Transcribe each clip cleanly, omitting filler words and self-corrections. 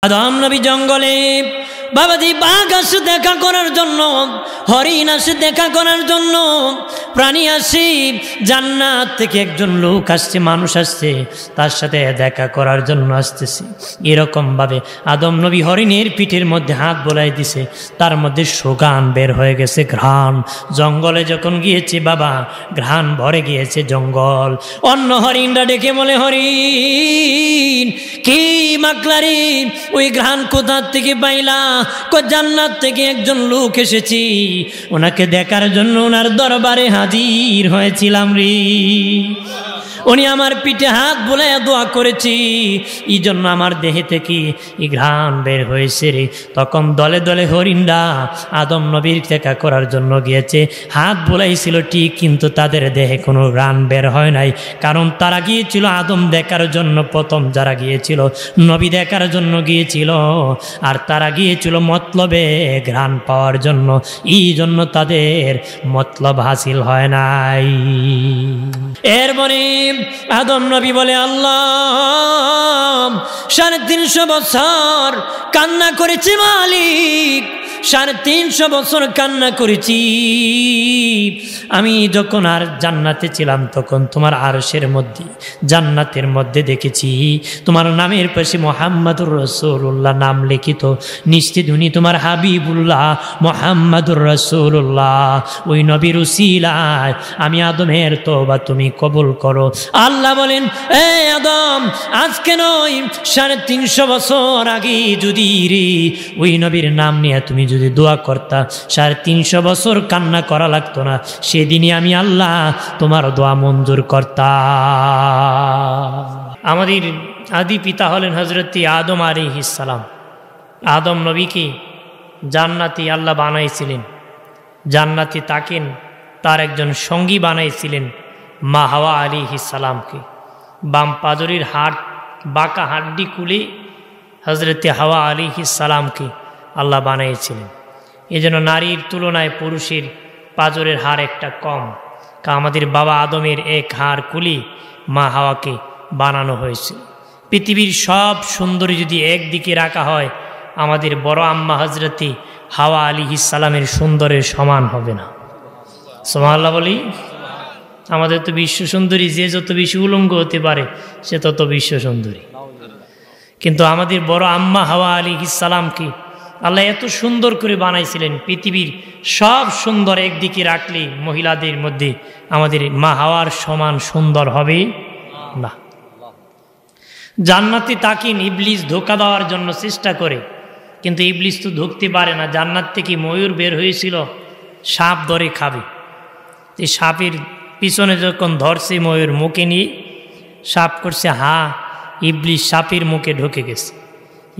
আদম নবী জঙ্গলে বাবাজি বাঘ আসে দেখা করার জন্য, হরিণ আসে দেখা করার জন্য, প্রাণী আসে, জান্নাত থেকে একজন লোক আসছে, মানুষ আসছে, তার সাথে দেখা করার জন্য আসতেছে। এরকম ভাবে আদম নবী হরিণের পিঠের মধ্যে হাত বোলাই দিছে, তার মধ্যে সুগান বের হয়ে গেছে, ঘ্রাণ। জঙ্গলে যখন গিয়েছে বাবা, ঘ্রাণ ভরে গিয়েছে জঙ্গল। অন্য হরিণরা ডেকে বলে, হরিণ কি মাকলারি, ওই ঘ্রাণ কোথা থেকে পাইলা? জান্নাত থেকে একজন লোক এসেছি, ওনাকে দেখার জন্য ওনার দরবারে হাজির হয়েছিলাম রে। উনি আমার পিঠে হাত বুলাইয়া দোয়া করেছি, এই জন্য আমার দেহে থেকে এই ঘ্রাণ বের হয়েছে রে। তখন দলে দলে হরিণরা আদম নবীর দেখা করার জন্য গিয়েছে, হাত বুলাইছিল ঠিক, কিন্তু তাদের দেহে কোনো ঘ্রাণ বের হয় নাই, কারণ তারা গিয়েছিল আদম দেখার জন্য। প্রথম যারা গিয়েছিল নবী দেখার জন্য গিয়েছিল, আর তারা গিয়েছিল মতলবে ঘ্রাণ পাওয়ার জন্য, এই জন্য তাদের মতলব হাসিল হয় নাই। এরপরে আদম নবী বলে, আল্লাহ 350 বছর কান্না করেছি মালিক, 350 বছর কান্না করেছি। আমি যখন আর জান্নাতে ছিলাম তখন তোমার আরশের মধ্যে, জান্নাতের মধ্যে দেখেছি তোমার নামের পাশে মুহাম্মাদুর রাসূলুল্লাহ নাম লিখিত, নিশ্চিত উনি তোমার হাবিবুল্লাহ মুহাম্মাদুর রাসূলুল্লাহ। ওই নবীর উসিলায় আমি আদমের তওবা তুমি কবুল করো। আল্লাহ বলেন, এ আদম, আজকে নয় 350 বছর আগে যদি রে ওই নবীর নাম নিয়ে তুমি যদি দোয়া করতা, 350 বছর কান্না করা লাগতো না, সেদিনই আমি আল্লাহ তোমার দোয়া মঞ্জুর করতাম। আমাদের আদি পিতা হলেন হযরত আদম আলাইহিস সালাম। আদম নবীকে জান্নাতি আল্লাহ বানাইছিলেন, জান্নাতি তাকেন তার একজন সঙ্গী বানাইছিলেন মা হাওয়া আলাইহিস সালামকে। বাম পাজরের বাঁকা হাড্ডি খুলে হযরত হাওয়া আলাইহিস সালামকে আল্লাহ বানিয়েছিলেন। এজন্য নারীর তুলনায় পুরুষের পাজরের হাড় একটা কম, আমাদের বাবা আদমের এক হাড় খুলে মা হাওয়াকে বানানো হয়েছে। পৃথিবীর সব সুন্দরী যদি একদিকে রাখা হয়, আমাদের বড় আম্মা হযরতে হাওয়া আলাইহিস সালামের সুন্দরের সমান হবে না। সুবহানাল্লাহ বলি। আমাদের তো বিশ্ব সুন্দরী, যে যত বেশি উলঙ্গ হতে পারে সে তত বিশ্ব সুন্দরী, কিন্তু আমাদের বড় আম্মা হাওয়া আলাইহিস সালামকে আল্লাহ এত সুন্দর করে বানাইছিলেন, পৃথিবীর সব সুন্দর একদিকে রাখলে মহিলাদের মধ্যে আমাদের মা হাওয়ার সমান সুন্দর হবে না। জান্নাতে তাকিন ইবলিস ধোঁকা দেওয়ার জন্য চেষ্টা করে, কিন্তু ইবলিস তো ঢুকতে পারে না। জান্নাত থেকে ময়ূর বের হয়েছিল, সাপ ধরে খাবে, এই সাপের পিছনে যখন ধরছে ময়ূর মুখে নিয়ে, সাপ করছে হা, ইবলিস সাপের মুখে ঢুকে গেছে।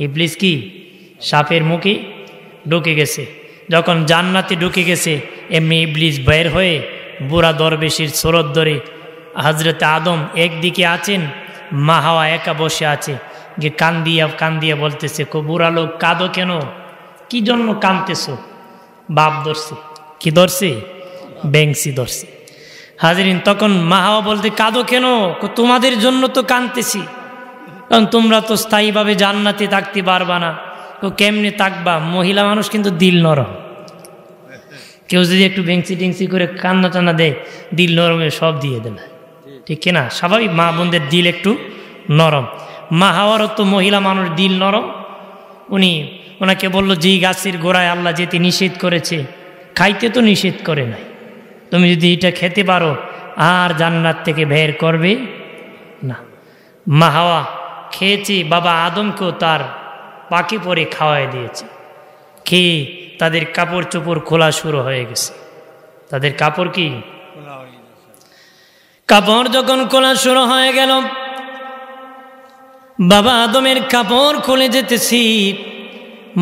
ইবলিস কি সাপের মুখে ঢুকে গেছে। যখন জান্নাতে ঢুকে গেছে, এমনি ইবলিস বের হয়ে বুড়া দরবেশির সুরত ধরে হযরত আদম একদিকে আছেন, মা হাওয়া একা বসে আছে, যে কান্দিয়া বলতেছে, বুড়া লোক কাঁদো কেন, কি জন্য কাঁদতেছো? বাপ ধরছে, কি ধরছে? বেংসি ধরছে। হাজরিন, তখন মা হাওয়া বলতে, কাঁদো কেন? তোমাদের জন্য তো কাঁদতেছি, কারণ তোমরা তো স্থায়ীভাবে জান্নাতে থাকতে পারবা না। কেমনে থাকবা? মহিলা মানুষ কিন্তু দিল নরম, কেউ যদি একটু বেংসি টেংসি করে কান্না টান্না দেয়, দিল নরমে সব দিয়ে দেয়, ঠিক কিনা? স্বাভাবিক মা বোনদের দিল একটু নরম। মা হাওয়ারও তো মহিলা মানুষ দিল নরম। ওনাকে বলল, যেই গাছের গোড়ায় আল্লাহ যেতে নিষেধ করেছে, খাইতে তো নিষেধ করে নাই, তুমি যদি এটা খেতে পারো আর জান্নাত থেকে বের করবে না। মা হাওয়া খেয়েছে, বাবা আদমকেও তার পাকে পরে খাওয়াই দিয়েছে। খেয়ে তাদের কাপড় চোপড় খোলা শুরু হয়ে গেছে। তাদের কাপড় কি কাপড় যখন খোলা শুরু হয়ে গেল, বাবা আদমের কাপড় খুলে যেতেছি,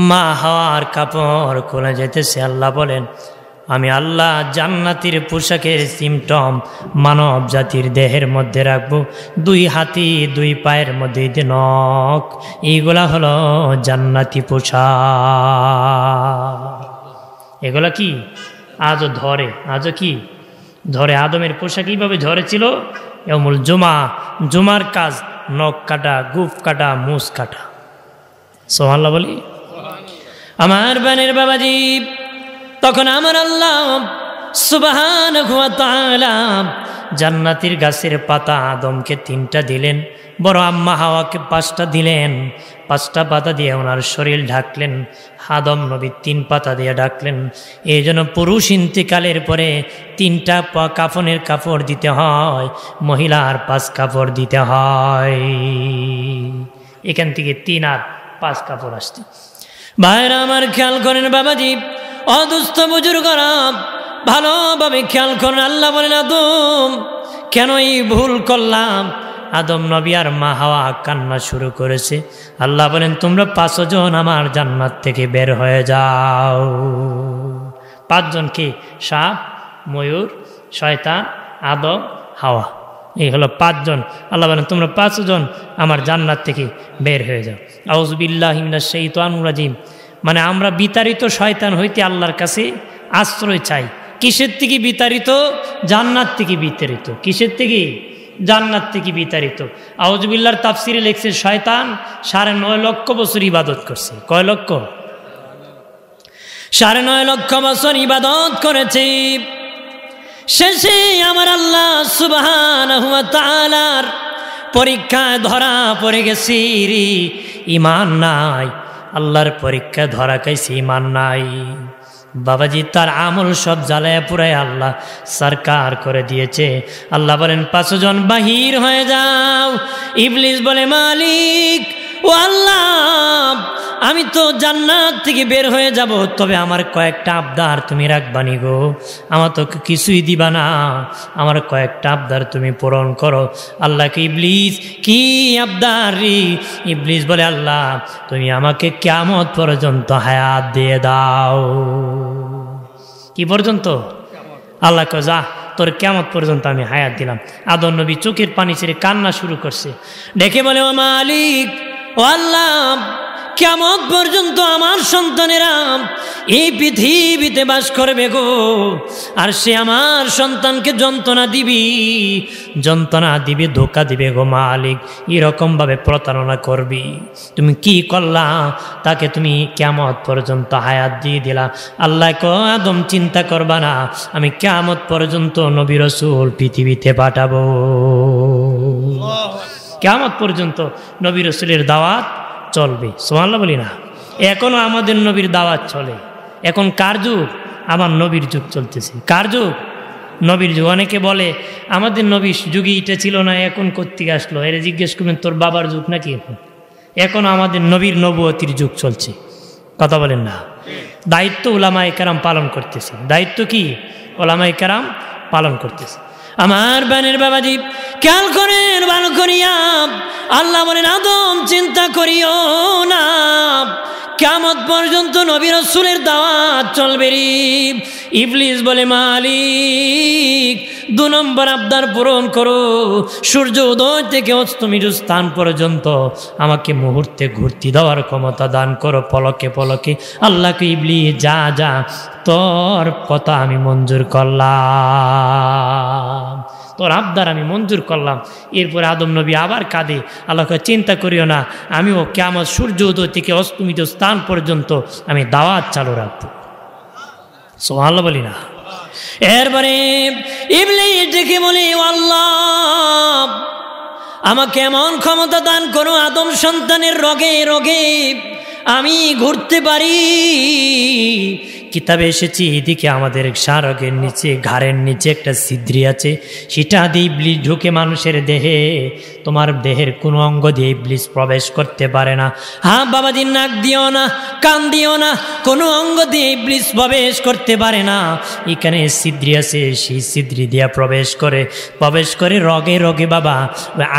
মা হাওয়ার কাপড় খুলে যেতেছে। আল্লাহ বলেন, আমি আল্লাহ জান্নাতের পোশাকের সিমটম মানব জাতির দেহের মধ্যে রাখবো। 2 হাতি 2 পায়ের মধ্যে নখ, এইগুলা হলো জান্নাতি পোশাক। এগুলা কি আজও ধরে, আজও কি ধরে। আদমের পোশাক এইভাবে ধরেছিল। এমুল জুমার কাজ নখ কাটা, গুফ কাটা, মুছ কাটা। সুবহানাল্লাহ বলি। আমার বানের বাবাজি, তখন আমার আল্লাহ সুবহানাহু ওয়া তাআলা জান্নাতের গাছের পাতা আদমকে 3টা দিলেন, বড় আম্মা হাওয়াকে 5টা দিলেন। 5টা পাতা দিয়ে ওনার শরীর ঢাকলেন, আদম নবী 3 পাতা দিয়ে ঢাকলেন। এই জন্য পুরুষ ইন্তেকালের পরে 3টা কাফনের কাপড় দিতে হয়, মহিলার 5 কাপড় দিতে হয়। এখান থেকে 3 আর 5 কাপড় আসছে। ভাইরা আমার খেয়াল করেন বাবাজি, অদুস্থ বুজুর্গরা ভালোভাবে খেয়াল করেন। আল্লাহ বলেন, আদম কেন এই ভুল করলাম? আদম নবী আর মা হাওয়া কান্না শুরু করেছে। আল্লাহ বলেন, তোমরা 5 জন আমার জান্নাত থেকে বের হয়ে যাও। 5 জন কি? সাপ, ময়ূর, শয়তান, আদম, হাওয়া। এই হলো 5 জন। আল্লাহ বলেন, তোমরা 5 জন আমার জান্নাত থেকে বের হয়ে যাও। আউযু বিল্লাহি মিনাশ শাইতানির রাজিম। মানে আমরা বিতাড়িত শয়তান হইতে আল্লাহর কাছে আশ্রয় চাই। কিসের থেকে বিতাড়িত? জান্নাত থেকে বিতাড়িত। কিসের থেকে? জান্নাত থেকে বিতাড়িত। আউযু বিল্লাহর তাফসিরে লিখছে, শয়তান 9.5 লক্ষ বছর ইবাদত করছে। কয় লক্ষ? 9.5 লক্ষ বছর ইবাদত করেছে। শেষে আমার আল্লাহ সুবহানাহু ওয়া তাআলার পরীক্ষায় ধরা পড়ে গেছি, ঈমান নাই। আল্লাহর পরীক্ষা ধরা খাইছে, ঈমান নাই। বাবাজি তার আমল সব জ্বালায় পুরায় আল্লাহ সরকার করে দিয়েছে। আল্লাহ বলেন, 5 জন বাহির হয়ে যাও। ইবলিস বলে, মালিক ও আল্লাহ, আমি তো জান্নাত থেকে বের হয়ে যাব, তবে আমার কয়েকটা আবদার তুমি রাখবানি গো। আমার তো কিছুই দিবা না, আমার কয়েকটা আবদার তুমি পূরণ করো। আল্লাহকে ইবলিস, কি আবদার রে? ইবলিস বলে, আল্লাহ তুমি আমাকে কিয়ামত পর্যন্ত হায়াত দিয়ে দাও। কি পর্যন্ত? আল্লাহ কয়, যা তোর কিয়ামত পর্যন্ত আমি হায়াত দিলাম। আদম নবী চোখের পানি ছেড়ে কান্না শুরু করছে। ডেকে বলে, ও মালিক ও আল্লাহ, কিয়ামত পর্যন্ত আমার সন্তানেরা এই পৃথিবীতে বাস করবে গো, আর সে আমার সন্তানকে যন্ত্রণা দিবি, ধোকা দিবে গো মালিক। এরকমভাবে প্রতারণা করবি। তুমি কি করলা? তাকে তুমি কিয়ামত পর্যন্ত হায়াত দিয়ে দিলা। আল্লাহ কয়, আদম চিন্তা করবা না, আমি কিয়ামত পর্যন্ত নবী রাসূল পৃথিবীতে পাঠাবো। কিয়ামত পর্যন্ত নবী রাসূলের দাওয়াত চলবে। সুবহানাল্লাহ বলি না? এখনো আমাদের নবীর দাওয়াত চলে। এখন কার যুগ? আমার নবীর যুগ চলতেছে। কার যুগ? নবীর যুগ। অনেকে বলে আমাদের নবীর যুগে এটা ছিল না, এখন কোত্থেকে আসলো? এর জিজ্ঞেস করবেন, তোর বাবার যুগ নাকি? এখন আমাদের নবীর নবুয়তির যুগ চলছে। কথা বলেন না? দায়িত্ব উলামায়ে কেরাম পালন করতেছে। দায়িত্ব কি? উলামায়ে কেরাম পালন করতেছে। আমার বানের বাবাজি খেয়াল করেন ভালো করিয়া। আল্লাহ বলেন, আদম চিন্তা করিও না, কিয়ামত পর্যন্ত নবী রাসূলের দাওয়াত চলবে রে। ইবলিস বলে, মালিক 2 নম্বর আবদার পূরণ করো, সূর্য উদয় থেকে অস্তমিত স্থান পর্যন্ত আমাকে মুহূর্তে ঘুরতে দেওয়ার ক্ষমতা দান করো, পলকে পলকে। আল্লাহকে, ইবলিস যা যা, তোর কথা আমি মঞ্জুর করলাম, তোর আবদার আমি মঞ্জুর করলাম। এরপরে আদম নবী আবার কাঁদে। আল্লাহকে, চিন্তা করিও না, আমিও কিয়ামত সূর্য উদয় থেকে অস্তমিত স্থান পর্যন্ত আমি দাওয়াত চালু রাখবো। সুবহানাল্লাহ বলি না? এরপরে ইবলিস ডেকে বলে, ও আল্লাহ, আমাকে এমন ক্ষমতা দান করো, আদম সন্তানের রগে রগে আমি ঘুরতে পারি। কিতাবে এসেছে, এদিকে আমাদের শারগের নিচে, ঘাড়ের নিচে একটা ছিদ্রি আছে, সেটা দিয়ে ইবলিস ঢুকে মানুষের দেহে। তোমার দেহের কোনো অঙ্গ দিয়ে ইবলিস প্রবেশ করতে পারে না। হ্যাঁ বাবাজি, নাক দিও না, কান দিও না, কোনো অঙ্গ দিয়ে ইবলিস প্রবেশ করতে পারে না। এখানে ছিদ্রি আছে, সেই ছিদ্রি দিয়ে প্রবেশ করে রগে রগে বাবা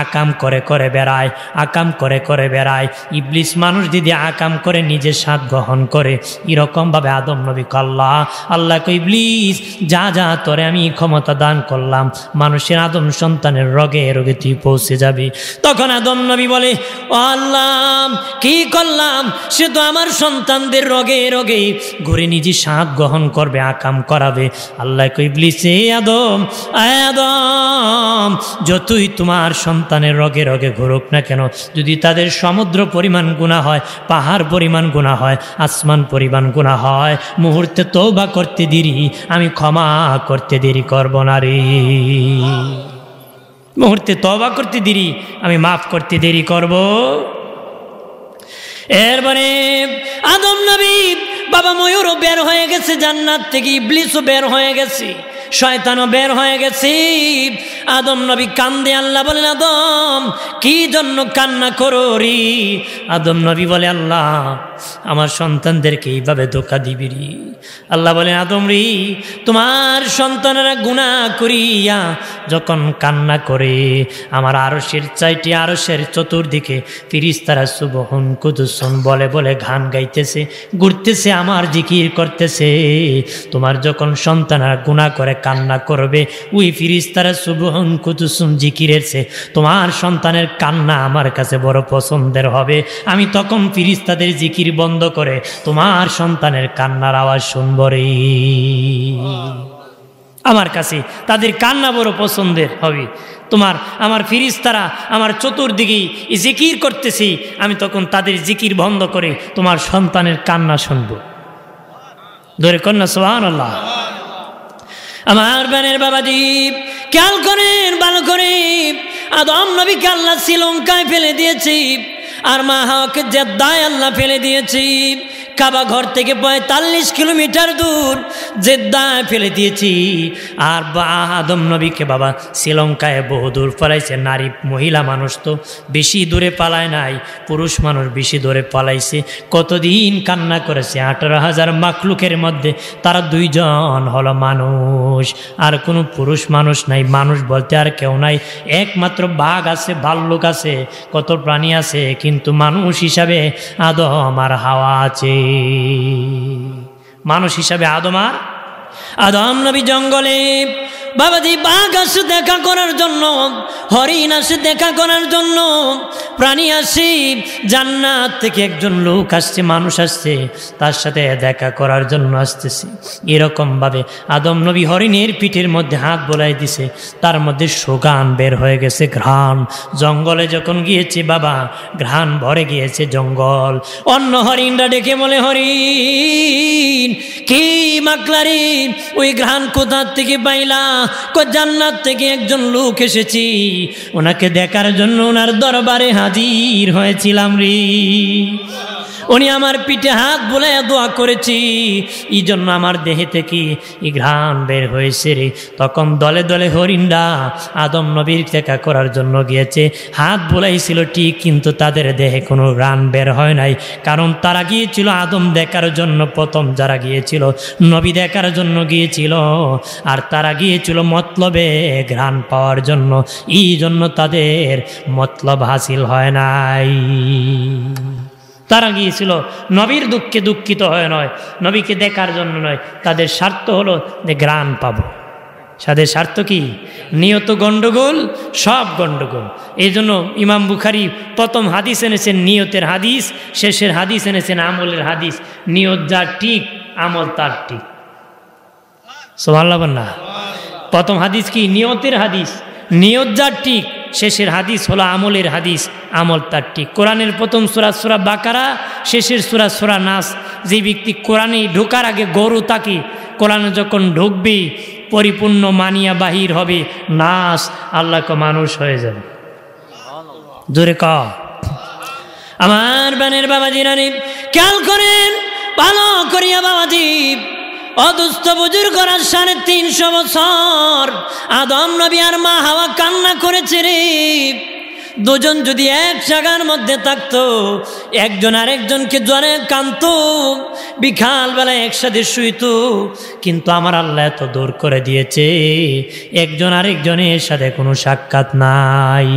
আকাম করে বেড়ায়, আকাম করে বেড়ায়। ইবলিস মানুষ যদি আকাম করে নিজের স্বাদ গ্রহণ করে, এরকমভাবে আদম নবী আল্লাহ। আল্লাহ কই ইবলিস যা যা তোরে আমি ক্ষমতা দান করলাম, মানুষের আদম সন্তানের রগে রোগে তুই পৌঁছে যাবি। তখন আদম নবী বলে, ও আল্লাহ কি করলাম, সে তো আমার সন্তানদের রগে রগে ঘুরে নিজে স্বাদ গ্রহণ করবে, আকাম করাবে। আল্লাহ কই ইবলিস এ আদম, আদম যতই তোমার সন্তানের রগে রগে ঘুরুক না কেন, যদি তাদের সমুদ্র পরিমাণ গুনাহ হয়, পাহাড় পরিমাণ গুনাহ হয়, আসমান পরিমাণ গুনাহ হয়, মুহূর্তে তওবা করতে দেরি, আমি ক্ষমা করতে দেরি করব না রে। মুহূর্তে তওবা করতে দেরি, আমি মাফ করতে দেরি করব। এরপরে আদম নবী বাবা ময়ূরও বের হয়ে গেছে জান্নাত থেকে, ইবলিসও বের হয়ে গেছে, শয়তানও বের হয়ে গেছে। আদম নবী কান্দে, আল্লাহ বলেন আদম কি জন্য কান্না করো রে? আদম নবী বলে আল্লাহ আমার সন্তানদেরকে এইভাবে ধোঁকা দিবি রে। আল্লাহ বলেন আদম রে, তোমার সন্তানেরা গুনাহ করিয়া যখন কান্না করে আমার আরশের চাইটি আরশের চতুর্দিকে ফেরেশতারা সুবহান কুদুসুন বলে বলে গান গাইতেছে, ঘুরতেছে, আমার জিকির করতেছে। তোমার যখন সন্তানেরা গুনাহ করে কান্না করবে, ওই ফেরেশতারা সুবহান কুদুসুন জিকিরের চেয়ে তোমার সন্তানের কান্না আমার কাছে বড় পছন্দের হবে। আমি তখন ফেরেশতাদের জিকির বন্ধ করে তোমার সন্তানের কান্নার আওয়াজ শুনব রে। আমার কাছে তাদের কান্না বড় পছন্দের হবে। আমার ফেরেশতারা আমার চতুর্দিকে জিকির করতেছি, আমি তখন তাদের জিকির বন্ধ করে তোমার সন্তানের কান্না শুনব। ধরে কন্যা সুবহানাল্লাহ। আমার বানের বাবাজি খেয়াল করেন ভালো করে, আদম নবীকে আল্লাহ শ্রীলঙ্কায় ফেলে দিয়েছি, আর মা হাওয়াকে জেদ্দায় আল্লাহ ফেলে দিয়েছি। কাবা ঘর থেকে 45 কিলোমিটার দূর জেদ্দায় ফেলে দিয়েছি। আর আদম নবীকে বাবা শ্রীলঙ্কায় বহু দূর পালাইছে। নারী মহিলা মানুষ তো বেশি দূরে পালায় নাই, পুরুষ মানুষ বেশি দূরে পালাইছে। কতদিন কান্না করেছে। 18,000 মাখলুকের মধ্যে তারা 2 জন হলো মানুষ, আর কোনো পুরুষ মানুষ নাই। মানুষ বলতে আর কেউ নাই, একমাত্র বাঘ আছে, ভাল্লুক আছে, কত প্রাণী আছে, কিন্তু মানুষ হিসাবে আদম আর হাওয়া আছে। মানুষ হিসাবে আদম নবী জঙ্গলে বাবাজি বাঘ আসে দেখা করার জন্য, হরিণ আসে দেখা করার জন্য, প্রাণী আসে, জান্নাত থেকে একজন লোক আসছে, মানুষ আসছে, তার সাথে দেখা করার জন্য আসতেছে। এরকম ভাবে আদম নবী হরিণের পিঠের মধ্যে হাত বোলাই দিছে, তার মধ্যে সুগান বের হয়ে গেছে, ঘ্রাণ। জঙ্গলে যখন গিয়েছে বাবা ঘ্রাণ ভরে গিয়েছে জঙ্গল। অন্য হরিণরা ডেকে বলে হরিণ কি মাকলারি, ওই ঘ্রাণ কোথা থেকে পাইলা? জান্নাত থেকে একজন লোক এসেছি, ওনাকে দেখার জন্য ওনার দরবারে হাজির হয়েছিলাম রে। উনি আমার পিঠে হাত বুলাইয়া দোয়া করেছি, এই জন্য আমার দেহে থেকে এই ঘ্রাণ বের হয়েছে রে। তখন দলে দলে হরিণরা আদম নবীর দেখা করার জন্য গিয়েছে, হাত বুলাইছিল ঠিক, কিন্তু তাদের দেহে কোনো ঘ্রাণ বের হয় নাই, কারণ তারা গিয়েছিল আদম দেখার জন্য। প্রথম যারা গিয়েছিল নবী দেখার জন্য গিয়েছিল, আর তারা গিয়েছিল মতলবে ঘ্রাণ পাওয়ার জন্য, এই জন্য তাদের মতলব হাসিল হয় নাই। তারা গিয়েছিল নবীর দুঃখে দুঃখিত হয়ে নয়, নবীকে দেখার জন্য নয়। তাদের স্বার্থ হলো যে ঘ্রাণ পাবো। তাদের স্বার্থ কি? নিয়ত গণ্ডগোল, সব গণ্ডগোল। এই জন্য ইমাম বুখারী প্রথম হাদিস এনেছেন নিয়তের হাদিস, শেষের হাদিস এনেছেন আমলের হাদিস। নিয়ত যার ঠিক, আমল তার ঠিক। সুবহানাল্লাহ না? প্রথম হাদিস কি? নিয়তের হাদিস। নিয়ত যার ঠিক, শেষের হাদিস হলো আমলের হাদিস, আমল তার ঠিক। কোরআনের প্রথম সূরা সূরা বাকারা, শেষের সূরা সূরা নাস। যে ব্যক্তি কোরআনে ঢোকার আগে গরু তাকে, কোরআনে যখন ঢুকবি পরিপূর্ণ মানিয়া বাহির হবে, নাস আল্লাহকে মানুষ হয়ে যাবে। জোরে ক আমার বানের বাবাজি রানী খেয়াল করেন ভালো করিয়া বাবাজি। অদুস্থ বুজুর্গ 350 বছর আদম নবী আর মা হাওয়া কান্না করেছে রে। দুজন যদি এক জায়গার মধ্যে থাকতো, একজন আরেকজনকে জ্বরে কাঁদতো, বিকালবেলা একসাথে শুইতো, কিন্তু আমার আল্লাহ এত দূর করে দিয়েছে, একজন আরেকজনের সাথে কোনো সাক্ষাৎ নাই।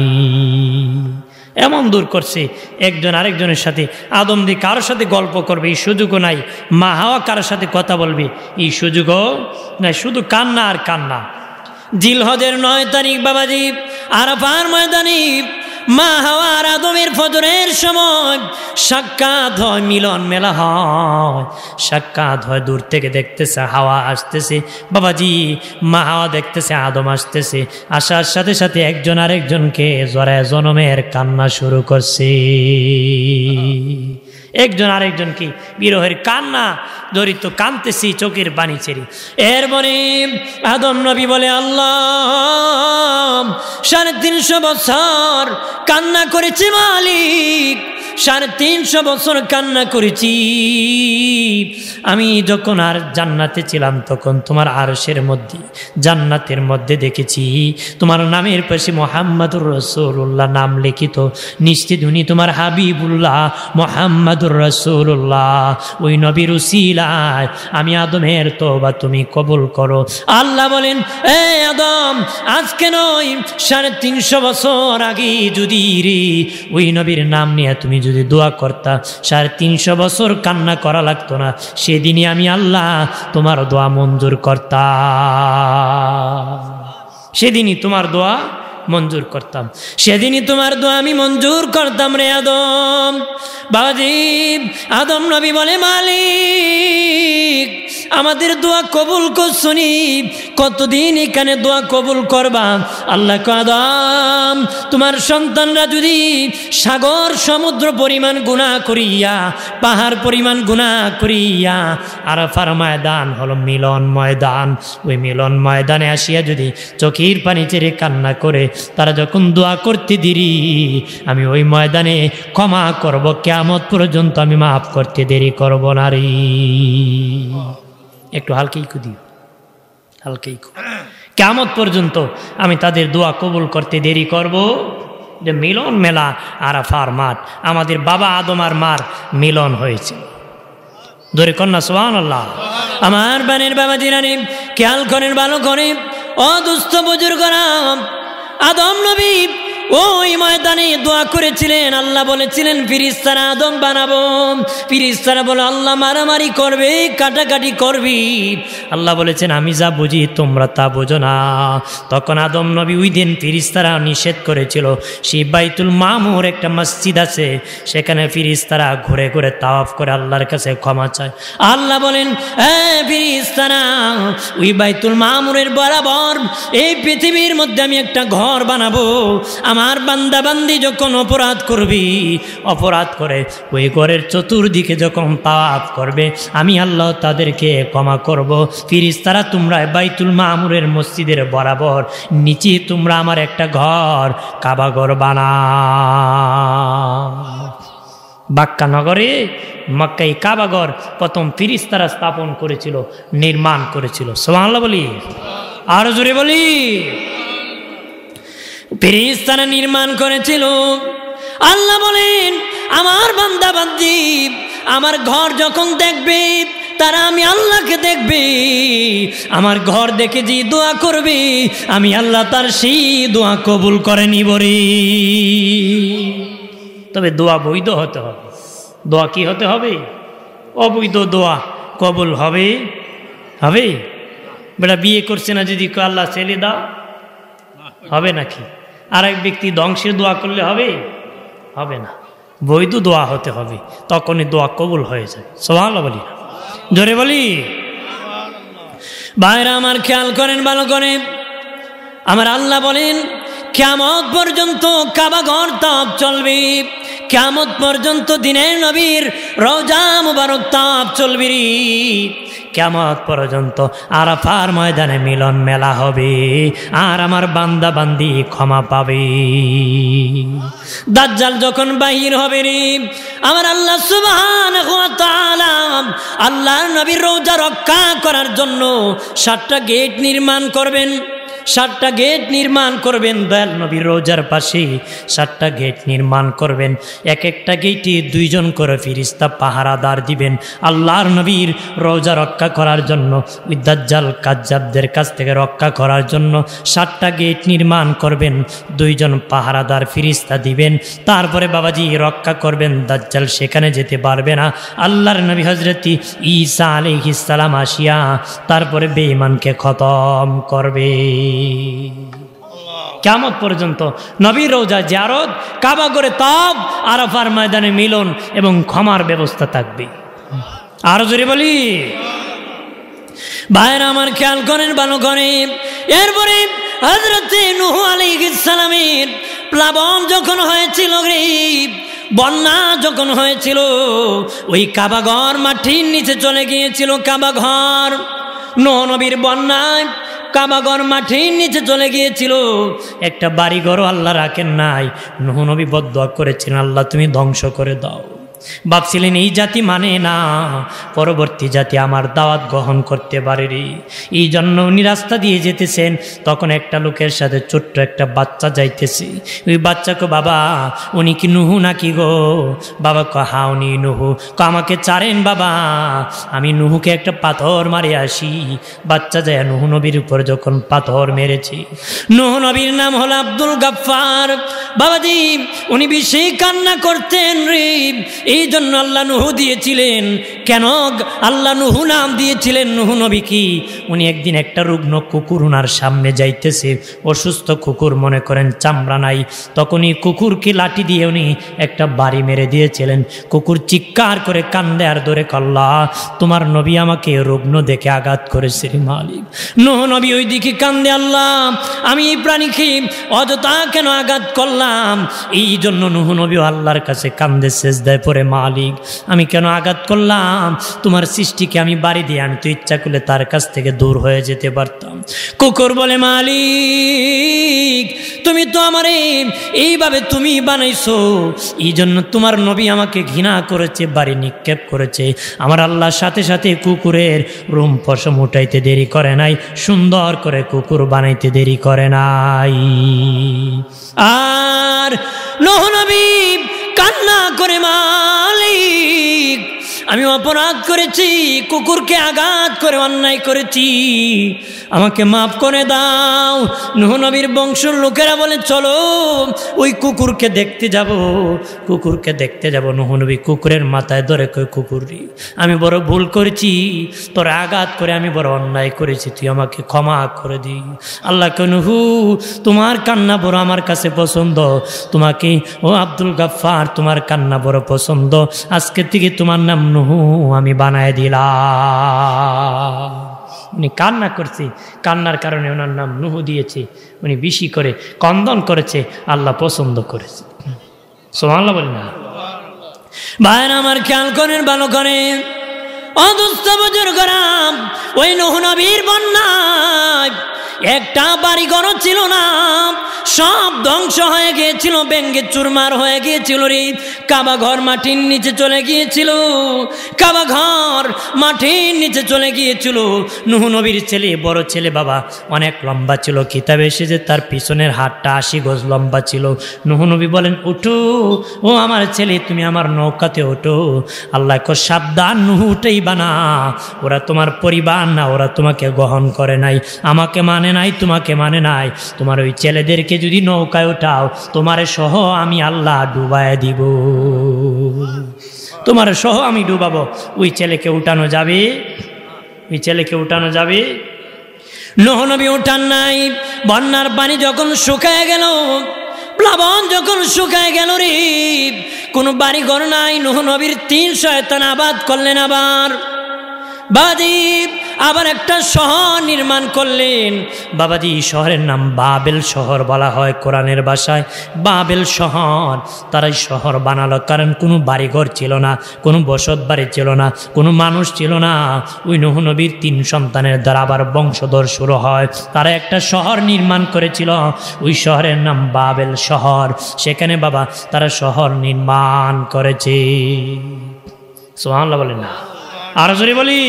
এমন দূর করছে, একজন আরেকজনের সাথে আদম দিয়ে কারোর সাথে গল্প করবে এই সুযোগও নাই, মা হাওয়া কারোর সাথে কথা বলবে এই সুযোগও নাই, শুধু কান্না আর কান্না। জিলহজের 9 তারিখ বাবাজি আরাফার ময়দানে মা হাওয়া আর আদমের ফজরের সময় সাক্ষাৎ হয়, মিলন মেলা হয়, সাক্ষাৎ হয়। দূর থেকে দেখতেছে হাওয়া আসতেছে বাবাজি, মা হাওয়া দেখতেছে আদম আসতেছে, আসার সাথে সাথে একজন আরেকজনকে জড়ায় জনমের কান্না শুরু করছে, একজন আরেকজনকে বিরহের কান্না জড়িত, কাঁদতেছি চোখের পানি ছেড়ে। এরপরে আদম নবী বলে, আল্লাহ 350 বছর কান্না করেছি মালিক, 350 বছর কান্না করেছি। আমি যখন আর জান্নাতে ছিলাম তখন তোমার আরশের মধ্যে, জান্নাতের মধ্যে দেখেছি তোমার নামের পাশে মুহাম্মাদুর রাসূলুল্লাহ নাম লিখিত, নিশ্চিত উনি তোমার হাবিবুল্লাহ মুহাম্মাদুর রাসূলুল্লাহ। ওই নবীর উসিলায় আমি আদমের তওবা তুমি কবুল করো। আল্লাহ বলেন, এ আদম, আজকে নয় 350 বছর আগে যদি রে ওই নবীর নাম নিয়ে তুমি যদি দোয়া করতা, 350 বছর কান্না করা লাগতো না, সেদিনই আমি আল্লাহ তোমার দোয়া মঞ্জুর করতাম, সেদিনই তোমার দোয়া মঞ্জুর করতাম, সেদিনই তোমার দোয়া আমি মঞ্জুর করতাম রে আদম। বাবাজি আদম নবী বলে, মালিক আমাদের দোয়া কবুল করছনি, কতদিন এখানে দোয়া কবুল করবা? আল্লাহ আদম, তোমার সন্তানরা যদি সাগর সমুদ্র পরিমাণ গুনাহ করিয়া, পাহাড় পরিমাণ গুনাহ করিয়া, আরাফার ময়দান হলো মিলন ময়দান, ওই মিলন ময়দানে আসিয়া যদি চোখের পানি ছেড়ে কান্না করে তারা যখন দোয়া করতে দেরি, আমি ওই ময়দানে ক্ষমা করব, কিয়ামত পর্যন্ত আমি মাফ করতে দেরি করব না রে। একটু হালকেই কুদি, হালকেই কিয়ামত পর্যন্ত আমি তাদের দোয়া কবুল করতে দেরি করব। যে মিলন মেলা আরাফার মাঠ, আমাদের বাবা আদম আর মার মিলন হয়েছে, ধরে কন্যা সুবহানাল্লাহ। আমার বানের বাবা জিরানি খেয়াল করেন, ভালো করে, ও দুস্থ বুজুর্গরা, আদম নবী ওই ময়দানে দোয়া করেছিলেন, আল্লাহ বলেছিলেন ফিরিস্তারা আদম বানাবো, ফিরিস্তারা বলে আল্লাহ মারামারি করবে, কাটাকাটি করবি, আল্লাহ বলেছেন আমি যা বুঝি তোমরা তা বোঝো না। তখন আদম নবী ওই দিন ফিরিস্তারা নিষেধ করেছিল, সেই বাইতুল মামুর একটা মসজিদ আছে, সেখানে ফিরিস্তারা ঘুরে ঘুরে তাওয়াফ করে আল্লাহর কাছে ক্ষমা চায়। আল্লাহ বলেন, ফিরিস্তারা ওই বাইতুল মামুরের বরাবর এই পৃথিবীর মধ্যে আমি একটা ঘর বানাবো, আমার বান্দা বান্দি যখন অপরাধ করবি, অপরাধ করে ওই ঘরের চতুর্দিকে যখন তাওয়াফ করবে, আমি আল্লাহ তাদেরকে ক্ষমা করব। ফিরিস্তারা তোমরা বাইতুল মামুরের মসজিদের বরাবর নিচে তোমরা আমার একটা ঘর, কাবা ঘর বানাও। বাক্কা নগরে মক্কায় কাবা ঘর প্রথম ফিরিস্তারা স্থাপন করেছিল, নির্মাণ করেছিল। সুবহানাল্লাহ বলি, আরো জোরে বলি। ফেরেশতারা নির্মাণ করেছিল। আল্লাহ বলেন, আমার বান্দা বান্দি আমার ঘর যখন দেখবে, তারা আমি আল্লাহকে দেখবে, আমার ঘর দেখে যে দোয়া করবে, আমি আল্লাহ তার সেই দোয়া কবুল করে নিব রে। তবে দোয়া বৈধ হতে হবে। দোয়া কি হতে হবে? অবৈধ দোয়া কবুল হবে? হবে? বেটা বিয়ে করছে না, যদি আল্লাহ ছেলে দাও, হবে নাকি? আর এক ব্যক্তি ধ্বংসের দোয়া করলে হবে? হবে না। বৈধ দোয়া হতে হবে, তখনই দোয়া কবুল হয়ে যায়। সুবহানাল্লাহ বলি, জোরে বলি। ভাইরা আমার খেয়াল করেন, ভালো করে। আমার আল্লাহ বলেন, কিয়ামত পর্যন্ত কাবা ঘর তাপ চলবে, কিয়ামত পর্যন্ত দিনের নবীর রওজা মুবারক তাপ চলবে রে। কিয়ামত পর্যন্ত আরাফার ময়দানে মিলন মেলা হবে, আর আমার বান্দা বান্দি ক্ষমা পাবে। দাজ্জাল যখন বাহির হবে রে, আমার আল্লাহ সুবহানাহু ওয়া তাআলা আল্লাহর নবীর রওজা রক্ষা করার জন্য 7টা গেট নির্মাণ করবেন। 7টা গেট নির্মাণ করবেন দয়াল নবীর রওজার পাশে 7টা গেট নির্মাণ করবেন এক একটা গেটে 2 জন করে ফেরেশতা পাহারাদার দিবেন আল্লাহর নবীর রওজা রক্ষা করার জন্য ওই দাজ্জাল কাজ্জাবদের কাছ থেকে রক্ষা করার জন্য 7টা গেট নির্মাণ করবেন 2 জন পাহারাদার ফেরেশতা দিবেন তারপরে বাবাজি রক্ষা করবেন দাজ্জাল সেখানে যেতে পারবে না আল্লাহর নবী হযরত ঈসা আলাইহিস সালাম আসিয়া তারপরে বেঈমানকে খতম করবে কিয়ামত পর্যন্ত নবীর রওজা জিয়ারত কাবা ঘরে তাওয়াফ আরাফার ময়দানে মিলন এবং ক্ষমার ব্যবস্থা থাকবে আর জোরে বলি ভাইরা আমার খেয়াল করেন ভালো করে এরপরে হযরত নূহ আলাইহিস সালামের প্লাবন যখন হয়েছিল রে বন্যা যখন হয়েছিল ওই কাবা ঘর মাটির নিচে চলে গিয়েছিল কাবা ঘর নূহ নবীর বন্যায় কাবা ঘর মাটির নিচে চলে গিয়েছিল একটা বাড়ি ঘরও আল্লাহ রাখেন নাই নূহ নবী বদদোয়া করেছেন আল্লাহ তুমি ধ্বংস করে দাও ভাবছিলেন এই জাতি মানে না পরবর্তী জাতি আমার দাওয়াত গ্রহণ করতে পারে রে এই জন্য উনি রাস্তা দিয়ে যেতেছেন তখন একটা লোকের সাথে ছোট্ট একটা বাচ্চা যাইতেছে ওই বাচ্চাকে বাবা উনি কি নুহু নাকি গো বাবা ক হা উনি নুহু ক আমাকে চারেন বাবা আমি নুহুকে একটা পাথর মারে আসি বাচ্চা যায় নুহু নবীর উপর যখন পাথর মেরেছে নুহু নবীর নাম হলো আব্দুল গাফফার বাবাজি উনি বেশি কান্না করতেন রে এই জন্য আল্লাহ নুহু দিয়েছিলেন কেন আল্লাহ নুহু নাম দিয়েছিলেন নুহু নবী কি উনি একদিন একটা রুগ্ন কুকুর ওনার সামনে যাইতেছে অসুস্থ কুকুর মনে করেন চামড়া নাই তখনই কুকুরকে লাঠি দিয়ে উনি একটা বাড়ি মেরে দিয়েছিলেন কুকুর চিৎকার করে কান্দে আর ধরে আল্লাহ তোমার নবী আমাকে রুগ্ন দেখে আঘাত করেছে রে মালিক নুহু নবী ওই দিকে কান্দে আল্লাহ আমি এই প্রাণীকে অযথা কেন আঘাত করলাম এই জন্য নুহু নবী আল্লাহর কাছে কান্দে সেজদায় পড়ে মালিক আমি কেন আঘাত করলাম তোমার সৃষ্টিকে আমি বাড়ি দিয়ে আমি তো ইচ্ছা করলে তার কাছ থেকে দূর হয়ে যেতে পারতাম কুকুর বলে মালিক তুমি তো আমারে এইভাবে তুমি বানাইছো এই জন্য তোমার নবী আমাকে ঘৃণা করেছে বাড়ি নিক্ষেপ করেছে আমার আল্লাহর সাথে সাথে কুকুরের রুম পশম উঠাইতে দেরি করে নাই সুন্দর করে কুকুর বানাইতে দেরি করে নাই আর নূহ নবী কান্না করে মালিক আমি অপরাধ করেছি কুকুরকে আঘাত করে অন্যায় করেছি আমাকে মাফ করে দাও নূহ নবীর বংশের লোকেরা বলে চলো ওই কুকুরকে দেখতে যাব নূহ নবী কুকুরের মাথায় ধরে কই কুকুরি আমি বড় ভুল করেছি তোর আঘাত করে আমি বড় অন্যায় করেছি তুই আমাকে ক্ষমা করে দি আল্লাহ কে নুহু তোমার কান্না বড় আমার কাছে পছন্দ তোমাকে ও আব্দুল গাফফার তোমার কান্না বড় পছন্দ আজকে থেকে তোমার নাম নুহু আমি বানায় দিলাম উনি কান্না করছে কান্নার কারণে ওনার নাম নুহু দিয়েছে উনি বেশি করে কন্দন করেছে আল্লাহ পছন্দ করেছে সুবহানাল্লাহ বলি না ভাইরা আমার খেয়াল করেন ভালো করেন অদুস্থ বুজুর্গরা ওই নূহ নবীর বন্যায় একটা বাড়ি ঘর ছিল না সব ধ্বংস হয়ে গিয়েছিল ভেঙে চুরমার হয়ে গিয়েছিল রে কাবা ঘর মাটির নিচে চলে গিয়েছিল কাবা ঘর মাটির নিচে চলে গিয়েছিল নূহ নবীর ছেলে বড় ছেলে বাবা অনেক লম্বা ছিল কিতাবে এসেছে তার পিছনের হাতটা 80 গজ লম্বা ছিল নূহ নবী বলেন উঠো ও আমার ছেলে তুমি আমার নৌকাতে ওঠো আল্লাহ কো সাবধান নূহ উঠেইবা না ওরা তোমার পরিবার না ওরা তোমাকে গ্রহণ করে নাই আমাকে মানে নাই তোমাকে মানে নাই তোমার ওই ছেলেদেরকে যদি নৌকায় উঠাও তোমার সহ আমি আল্লাহ ডুবায় দিব তোমার সহ আমি ডুবাবো ওই ছেলেকে উঠানো যাবে নূহ নবী উঠান নাই বন্যার পানি যখন শুকায় গেল প্লাবন যখন শুকায় গেল রে কোনো বাড়ি ঘর নাই নূহ নবীর 3 শয়তান আবাদ করলেন আবার একটা শহর নির্মাণ করলেন বাবাজি শহরের নাম বাবেল শহর বলা হয় কোরআনের ভাষায় বাবেল শহর তারাই শহর বানালো কারণ কোনো বাড়িঘর ছিল না কোনো বসত বাড়ি ছিল না কোনো মানুষ ছিল না ওই নূহ নবীর 3 সন্তানের দ্বারা আবার বংশধর শুরু হয় তারা একটা শহর নির্মাণ করেছিল ওই শহরের নাম বাবেল শহর সেখানে বাবা তারা শহর নির্মাণ করেছে সুবহানাল্লাহ বলেন না আর জোরে বলি